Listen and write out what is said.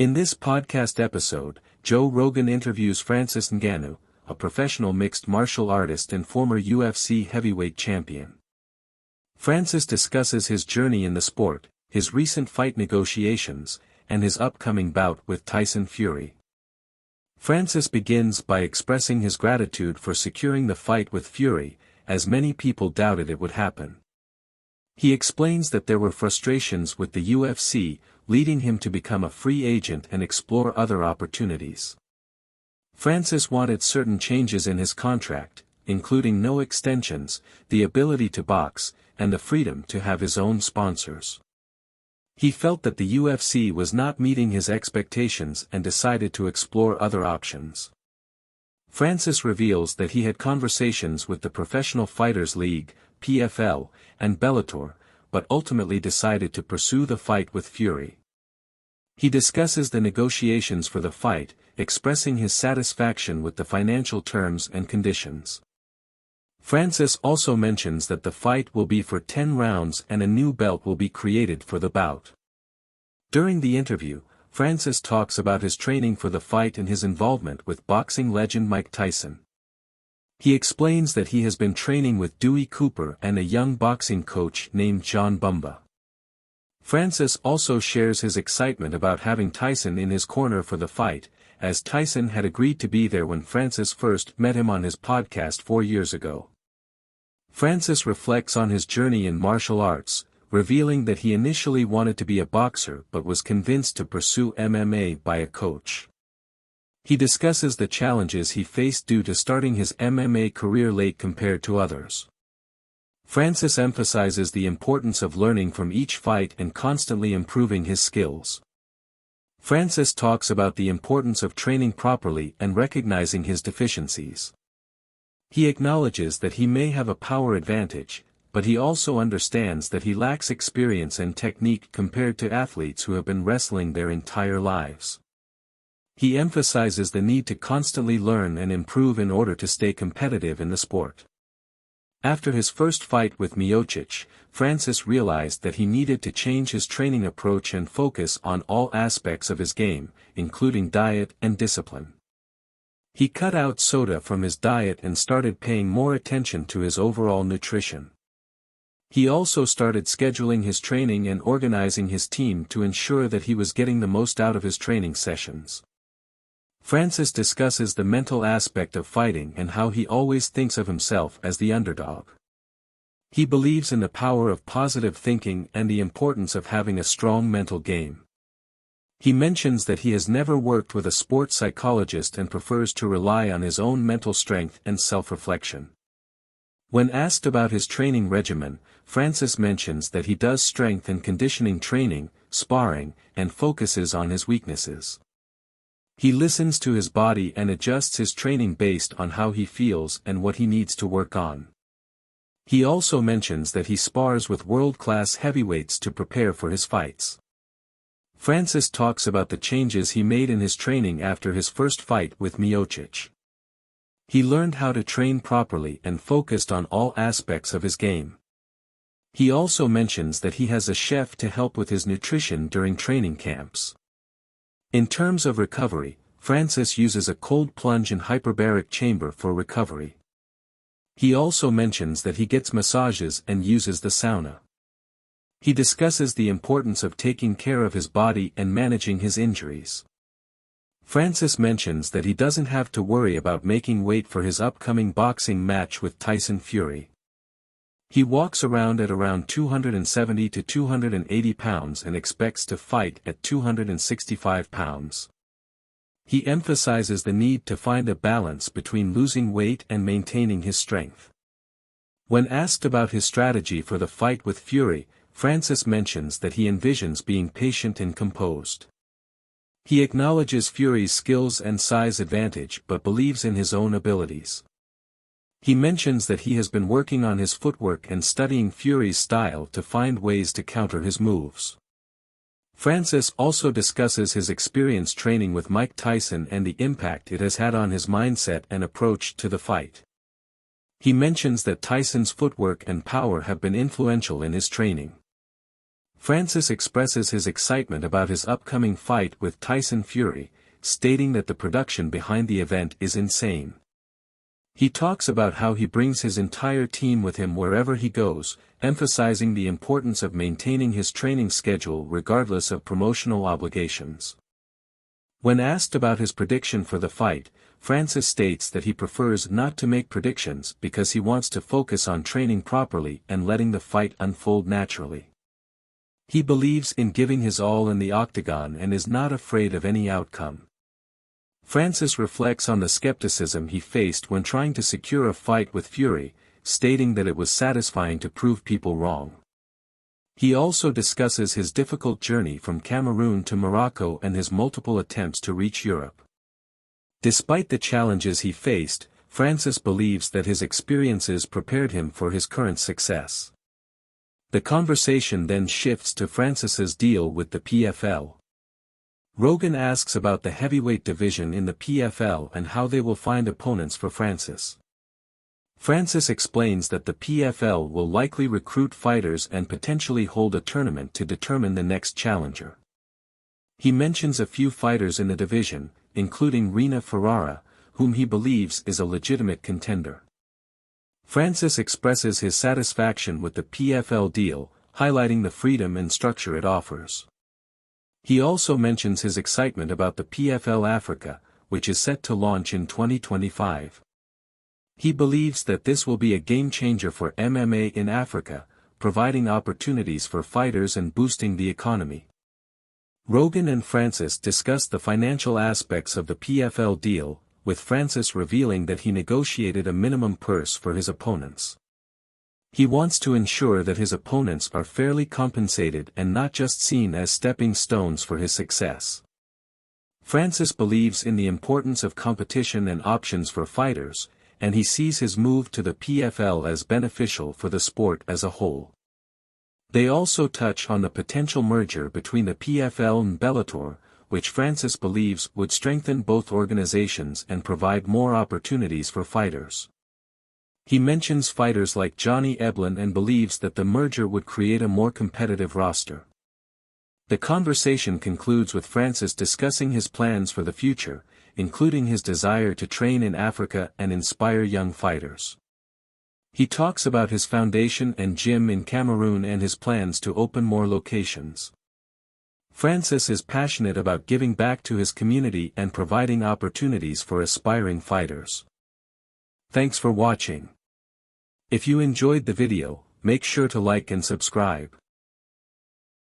In this podcast episode, Joe Rogan interviews Francis Ngannou, a professional mixed martial artist and former UFC heavyweight champion. Francis discusses his journey in the sport, his recent fight negotiations, and his upcoming bout with Tyson Fury. Francis begins by expressing his gratitude for securing the fight with Fury, as many people doubted it would happen. He explains that there were frustrations with the UFC, leading him to become a free agent and explore other opportunities. Francis wanted certain changes in his contract, including no extensions, the ability to box, and the freedom to have his own sponsors. He felt that the UFC was not meeting his expectations and decided to explore other options. Francis reveals that he had conversations with the Professional Fighters League, PFL, and Bellator, but ultimately decided to pursue the fight with Fury. He discusses the negotiations for the fight, expressing his satisfaction with the financial terms and conditions. Francis also mentions that the fight will be for 10 rounds and a new belt will be created for the bout. During the interview, Francis talks about his training for the fight and his involvement with boxing legend Mike Tyson. He explains that he has been training with Dewey Cooper and a young boxing coach named John Bumba. Francis also shares his excitement about having Tyson in his corner for the fight, as Tyson had agreed to be there when Francis first met him on his podcast 4 years ago. Francis reflects on his journey in martial arts, revealing that he initially wanted to be a boxer but was convinced to pursue MMA by a coach. He discusses the challenges he faced due to starting his MMA career late compared to others. Francis emphasizes the importance of learning from each fight and constantly improving his skills. Francis talks about the importance of training properly and recognizing his deficiencies. He acknowledges that he may have a power advantage, but he also understands that he lacks experience and technique compared to athletes who have been wrestling their entire lives. He emphasizes the need to constantly learn and improve in order to stay competitive in the sport. After his first fight with Miocic, Francis realized that he needed to change his training approach and focus on all aspects of his game, including diet and discipline. He cut out soda from his diet and started paying more attention to his overall nutrition. He also started scheduling his training and organizing his team to ensure that he was getting the most out of his training sessions. Francis discusses the mental aspect of fighting and how he always thinks of himself as the underdog. He believes in the power of positive thinking and the importance of having a strong mental game. He mentions that he has never worked with a sports psychologist and prefers to rely on his own mental strength and self-reflection. When asked about his training regimen, Francis mentions that he does strength and conditioning training, sparring, and focuses on his weaknesses. He listens to his body and adjusts his training based on how he feels and what he needs to work on. He also mentions that he spars with world-class heavyweights to prepare for his fights. Francis talks about the changes he made in his training after his first fight with Miocic. He learned how to train properly and focused on all aspects of his game. He also mentions that he has a chef to help with his nutrition during training camps. In terms of recovery, Francis uses a cold plunge in hyperbaric chamber for recovery. He also mentions that he gets massages and uses the sauna. He discusses the importance of taking care of his body and managing his injuries. Francis mentions that he doesn't have to worry about making weight for his upcoming boxing match with Tyson Fury. He walks around at around 270 to 280 pounds and expects to fight at 265 pounds. He emphasizes the need to find a balance between losing weight and maintaining his strength. When asked about his strategy for the fight with Fury, Francis mentions that he envisions being patient and composed. He acknowledges Fury's skills and size advantage but believes in his own abilities. He mentions that he has been working on his footwork and studying Fury's style to find ways to counter his moves. Francis also discusses his experience training with Mike Tyson and the impact it has had on his mindset and approach to the fight. He mentions that Tyson's footwork and power have been influential in his training. Francis expresses his excitement about his upcoming fight with Tyson Fury, stating that the production behind the event is insane. He talks about how he brings his entire team with him wherever he goes, emphasizing the importance of maintaining his training schedule regardless of promotional obligations. When asked about his prediction for the fight, Francis states that he prefers not to make predictions because he wants to focus on training properly and letting the fight unfold naturally. He believes in giving his all in the octagon and is not afraid of any outcome. Francis reflects on the skepticism he faced when trying to secure a fight with Fury, stating that it was satisfying to prove people wrong. He also discusses his difficult journey from Cameroon to Morocco and his multiple attempts to reach Europe. Despite the challenges he faced, Francis believes that his experiences prepared him for his current success. The conversation then shifts to Francis's deal with the PFL. Rogan asks about the heavyweight division in the PFL and how they will find opponents for Francis. Francis explains that the PFL will likely recruit fighters and potentially hold a tournament to determine the next challenger. He mentions a few fighters in the division, including Rina Ferrara, whom he believes is a legitimate contender. Francis expresses his satisfaction with the PFL deal, highlighting the freedom and structure it offers. He also mentions his excitement about the PFL Africa, which is set to launch in 2025. He believes that this will be a game-changer for MMA in Africa, providing opportunities for fighters and boosting the economy. Rogan and Francis discussed the financial aspects of the PFL deal, with Francis revealing that he negotiated a minimum purse for his opponents. He wants to ensure that his opponents are fairly compensated and not just seen as stepping stones for his success. Francis believes in the importance of competition and options for fighters, and he sees his move to the PFL as beneficial for the sport as a whole. They also touch on the potential merger between the PFL and Bellator, which Francis believes would strengthen both organizations and provide more opportunities for fighters. He mentions fighters like Johnny Eblen and believes that the merger would create a more competitive roster. The conversation concludes with Francis discussing his plans for the future, including his desire to train in Africa and inspire young fighters. He talks about his foundation and gym in Cameroon and his plans to open more locations. Francis is passionate about giving back to his community and providing opportunities for aspiring fighters. Thanks for watching. If you enjoyed the video, make sure to like and subscribe.